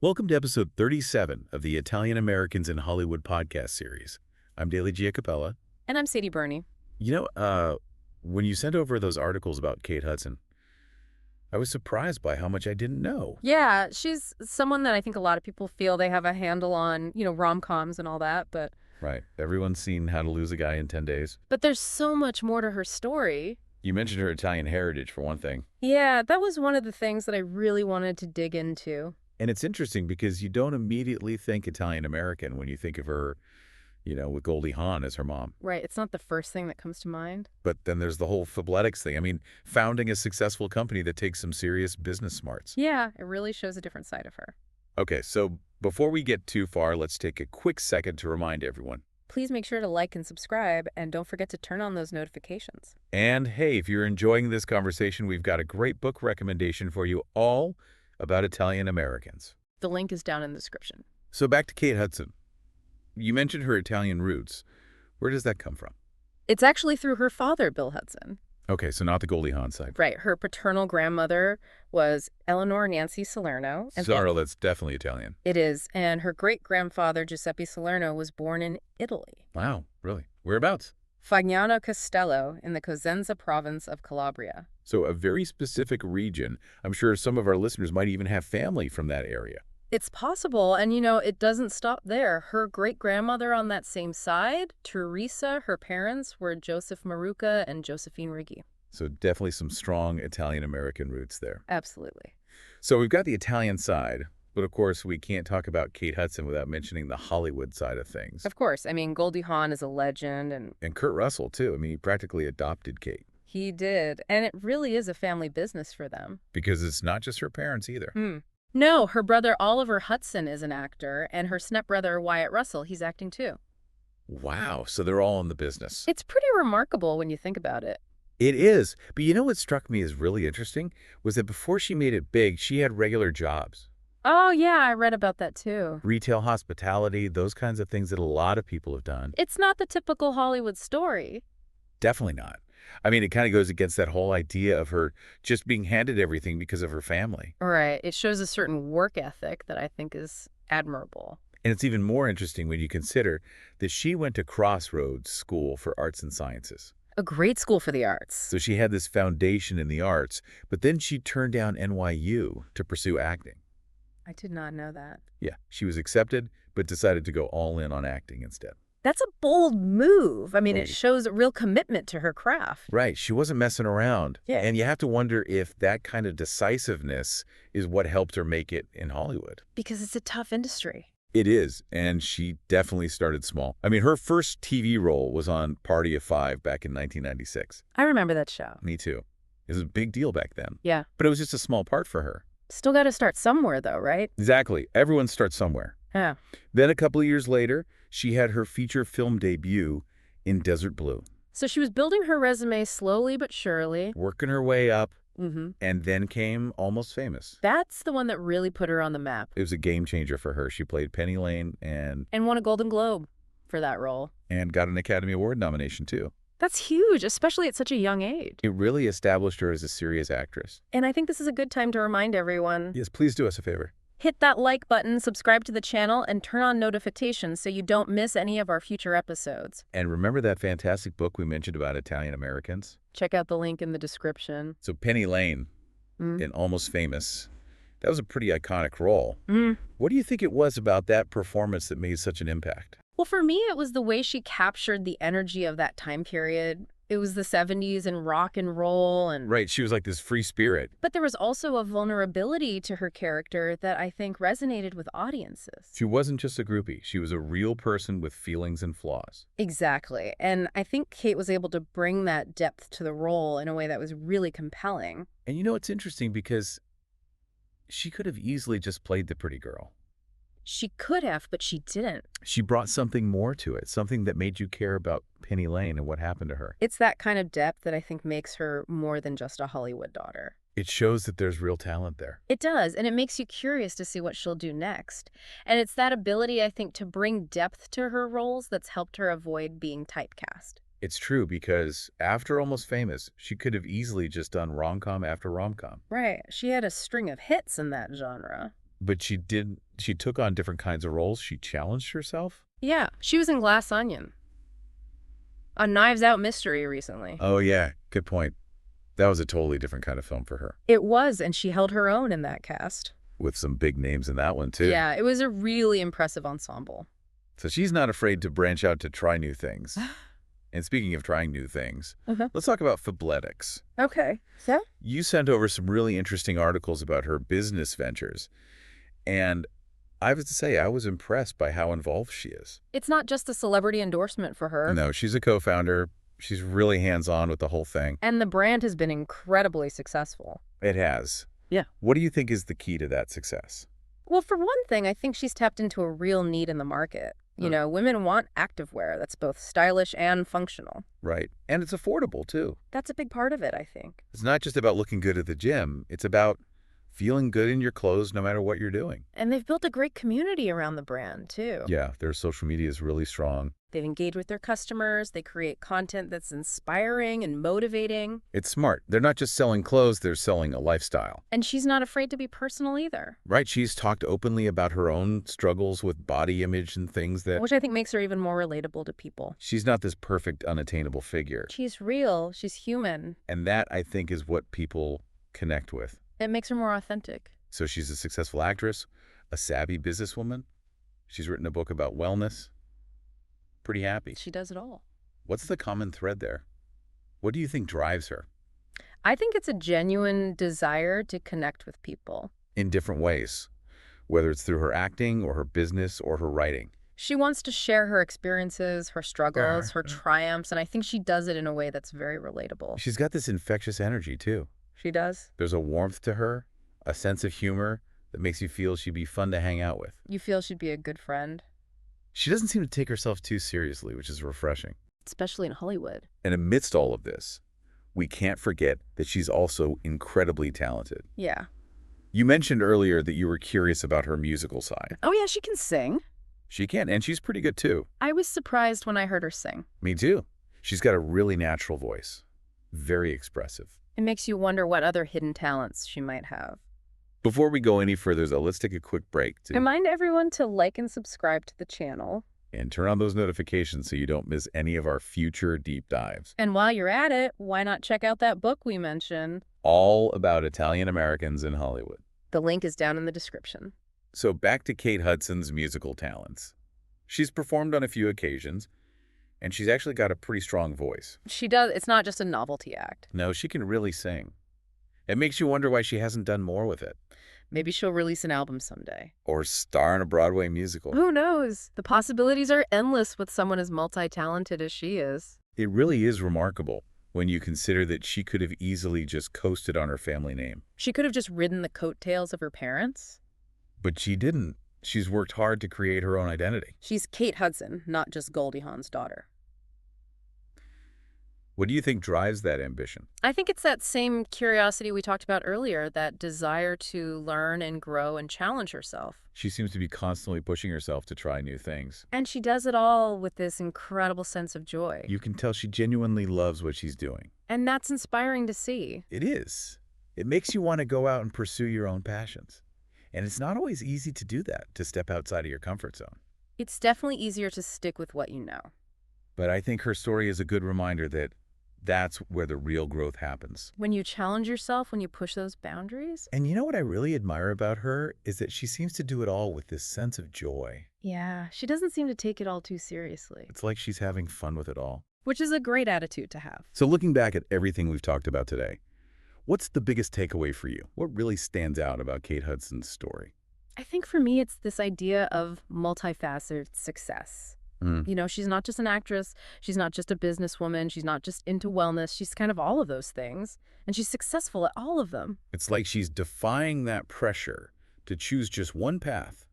Welcome to episode 37 of the Italian Americans in Hollywood podcast series. I'm Daley Giacopella. And I'm Sadie Bruni. You know, when you sent over those articles about Kate Hudson, I was surprised by how much I didn't know. Yeah, she's someone that I think a lot of people feel they have a handle on, rom-coms and all that, but Right. Everyone's seen How to Lose a Guy in 10 Days. there's so much more to her story. You mentioned her Italian heritage, for one thing. Yeah, that was one of the things that I really wanted to dig into. And it's interesting because you don't immediately think Italian-American when you think of her, with Goldie Hawn as her mom. Right, it's not the first thing that comes to mind. But then there's the whole Fabletics thing. I mean, founding a successful company that takes some serious business smarts. Yeah, it really shows a different side of her. Okay, so before we get too far, let's take a quick second to remind everyone. Please make sure to like and subscribe, and don't forget to turn on those notifications. And hey, if you're enjoying this conversation, we've got a great book recommendation for you all about Italian Americans. The link is down in the description. So back to Kate Hudson. You mentioned her Italian roots. Where does that come from? It's actually through her father, Bill Hudson. Okay, so not the Goldie Hawn side. Right, her paternal grandmother was Eleanor Nancy Salerno. Sorry, that's definitely Italian. It is, and her great-grandfather, Giuseppe Salerno, was born in Italy. Wow, really? Whereabouts? Fagnano Castello in the Cosenza province of Calabria. So a very specific region. I'm sure some of our listeners might even have family from that area. It's possible, and it doesn't stop there. Her great-grandmother on that same side, Teresa, her parents were Joseph Maruca and Josephine Righi. So definitely some strong Italian-American roots there. Absolutely. So we've got the Italian side, but of course we can't talk about Kate Hudson without mentioning the Hollywood side of things. Of course. I mean, Goldie Hawn is a legend, and Kurt Russell, too. I mean, he practically adopted Kate. he did. And it really is a family business for them. Because it's not just her parents either. No, her brother Oliver Hudson is an actor, and her stepbrother Wyatt Russell, he's acting too. Wow, so they're all in the business. It's pretty remarkable when you think about it. It is. But you know what struck me as really interesting was that before she made it big, she had regular jobs. Oh, yeah, I read about that too. Retail, hospitality, those kinds of things that a lot of people have done. It's not the typical Hollywood story. Definitely not. I mean, it kind of goes against that whole idea of her just being handed everything because of her family. Right. It shows a certain work ethic that I think is admirable. And it's even more interesting when you consider that she went to Crossroads School for Arts and Sciences. A great school for the arts. So she had this foundation in the arts, but then she turned down NYU to pursue acting. I did not know that. Yeah, she was accepted, but decided to go all in on acting instead. That's a bold move. I mean, Oh, it shows a real commitment to her craft. Right, she wasn't messing around. Yeah. And you have to wonder if that kind of decisiveness is what helped her make it in Hollywood. Because it's a tough industry. It is, and she definitely started small. I mean, her first TV role was on Party of Five back in 1996. I remember that show. Me too. It was a big deal back then. Yeah. But it was just a small part for her. Still got to start somewhere, though, right? Exactly. Everyone starts somewhere. Yeah. Then a couple of years later, she had her feature film debut in Desert Blue. So she was building her resume slowly but surely. Working her way up, Mm-hmm. and then came Almost Famous. That's the one that really put her on the map. It was a game changer for her. She played Penny Lane and And won a Golden Globe for that role. got an Academy Award nomination, too. That's huge, especially at such a young age. It really established her as a serious actress. And I think this is a good time to remind everyone. Yes, please do us a favor. Hit that like button, subscribe to the channel, and turn on notifications so you don't miss any of our future episodes. And remember that fantastic book we mentioned about Italian Americans? Check out the link in the description. So Penny Lane in Almost Famous, that was a pretty iconic role. What do you think it was about that performance that made such an impact? Well, for me, it was the way she captured the energy of that time period. It was the 70s and rock and roll and Right, she was like this free spirit. But there was also a vulnerability to her character that I think resonated with audiences. She wasn't just a groupie. She was a real person with feelings and flaws. Exactly. And I think Kate was able to bring that depth to the role in a way that was really compelling. And you know, it's interesting because she could have easily just played the pretty girl. She could have, but she didn't. She brought something more to it, something that made you care about Penny Lane and what happened to her. It's that kind of depth that I think makes her more than just a Hollywood daughter. It shows that there's real talent there. It does, and it makes you curious to see what she'll do next. And it's that ability, I think, to bring depth to her roles that's helped her avoid being typecast. It's true because after Almost Famous, she could have easily just done rom-com after rom-com. Right. She had a string of hits in that genre. But she didn't she took on different kinds of roles. She challenged herself. Yeah, she was in Glass Onion, a Knives Out mystery recently. Oh, yeah. Good point. That was a totally different kind of film for her. It was, and she held her own in that cast. With some big names in that one, too. Yeah, it was a really impressive ensemble. So she's not afraid to branch out to try new things. And speaking of trying new things, let's talk about Fabletics. Okay. So? You sent over some really interesting articles about her business ventures. And I have to say, I was impressed by how involved she is. It's not just a celebrity endorsement for her. No, she's a co-founder. She's really hands-on with the whole thing. And the brand has been incredibly successful. It has. Yeah. What do you think is the key to that success? Well, for one thing, I think she's tapped into a real need in the market. You know, women want activewear that's both stylish and functional. Right. And it's affordable, too. That's a big part of it, I think. It's not just about looking good at the gym. It's about feeling good in your clothes no matter what you're doing. And they've built a great community around the brand, too. Yeah, their social media is really strong. They've engaged with their customers. They create content that's inspiring and motivating. It's smart. They're not just selling clothes, they're selling a lifestyle. And she's not afraid to be personal either. Right, she's talked openly about her own struggles with body image and things that... Which I think makes her even more relatable to people. She's not this perfect, unattainable figure. She's real. She's human. And that, I think, is what people connect with. It makes her more authentic. So she's a successful actress, a savvy businesswoman. She's written a book about wellness. Pretty happy. She does it all. What's the common thread there? What do you think drives her? I think it's a genuine desire to connect with people. In different ways, whether it's through her acting or her business or her writing. She wants to share her experiences, her struggles, her triumphs, and I think she does it in a way that's very relatable. She's got this infectious energy, too. She does? There's a warmth to her, a sense of humor that makes you feel she'd be fun to hang out with. You feel she'd be a good friend? She doesn't seem to take herself too seriously, which is refreshing. Especially in Hollywood. And amidst all of this, we can't forget that she's also incredibly talented. Yeah. You mentioned earlier that you were curious about her musical side. Oh, yeah, she can sing. She can, and she's pretty good, too. I was surprised when I heard her sing. Me, too. She's got a really natural voice. Very expressive. It makes you wonder what other hidden talents she might have. Before we go any further, though, let's take a quick break to remind everyone to like and subscribe to the channel. And turn on those notifications so you don't miss any of our future deep dives. And while you're at it, why not check out that book we mentioned? All about Italian Americans in Hollywood. The link is down in the description. So back to Kate Hudson's musical talents. She's performed on a few occasions, and she's actually got a pretty strong voice. She does. It's not just a novelty act. No, she can really sing. It makes you wonder why she hasn't done more with it. Maybe she'll release an album someday. Or star in a Broadway musical. Who knows? The possibilities are endless with someone as multi-talented as she is. It really is remarkable when you consider that she could have easily just coasted on her family name. She could have just ridden the coattails of her parents. But she didn't. She's worked hard to create her own identity. She's Kate Hudson, not just Goldie Hawn's daughter. What do you think drives that ambition? I think it's that same curiosity we talked about earlier, that desire to learn and grow and challenge herself. She seems to be constantly pushing herself to try new things. And she does it all with this incredible sense of joy. You can tell she genuinely loves what she's doing. And that's inspiring to see. It is. It makes you want to go out and pursue your own passions. And it's not always easy to do that, to step outside of your comfort zone. It's definitely easier to stick with what you know. But I think her story is a good reminder that that's where the real growth happens. When you challenge yourself, when you push those boundaries. And you know what I really admire about her is that she seems to do it all with this sense of joy. Yeah, she doesn't seem to take it all too seriously. It's like she's having fun with it all. Which is a great attitude to have. So looking back at everything we've talked about today, what's the biggest takeaway for you? What really stands out about Kate Hudson's story? I think for me, it's this idea of multifaceted success. You know, she's not just an actress. She's not just a businesswoman. She's not just into wellness. She's kind of all of those things. And she's successful at all of them. It's like she's defying that pressure to choose just one path,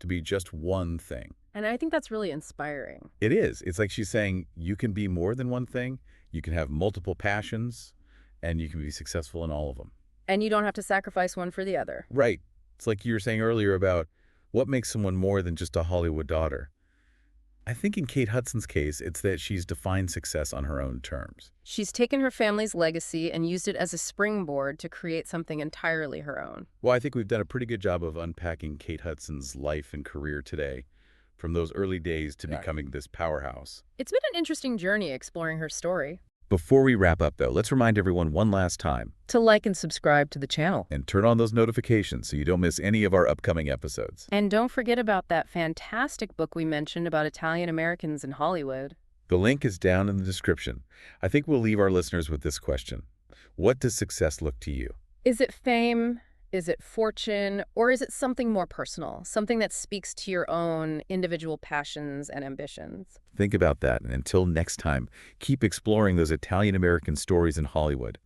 to be just one thing. And I think that's really inspiring. It is. It's like she's saying you can be more than one thing. You can have multiple passions, and you can be successful in all of them. And you don't have to sacrifice one for the other. Right. It's like you were saying earlier about what makes someone more than just a Hollywood daughter. I think in Kate Hudson's case, it's that she's defined success on her own terms. She's taken her family's legacy and used it as a springboard to create something entirely her own. Well, I think we've done a pretty good job of unpacking Kate Hudson's life and career today, from those early days to becoming this powerhouse. It's been an interesting journey exploring her story. Before we wrap up, though, let's remind everyone one last time To like and subscribe to the channel. and turn on those notifications so you don't miss any of our upcoming episodes. And don't forget about that fantastic book we mentioned about Italian Americans in Hollywood. The link is down in the description. I think we'll leave our listeners with this question. What does success look to you? Is it fame? Is it fortune? Or is it something more personal? Something that speaks to your own individual passions and ambitions? Think about that, and until next time, keep exploring those Italian-American stories in Hollywood.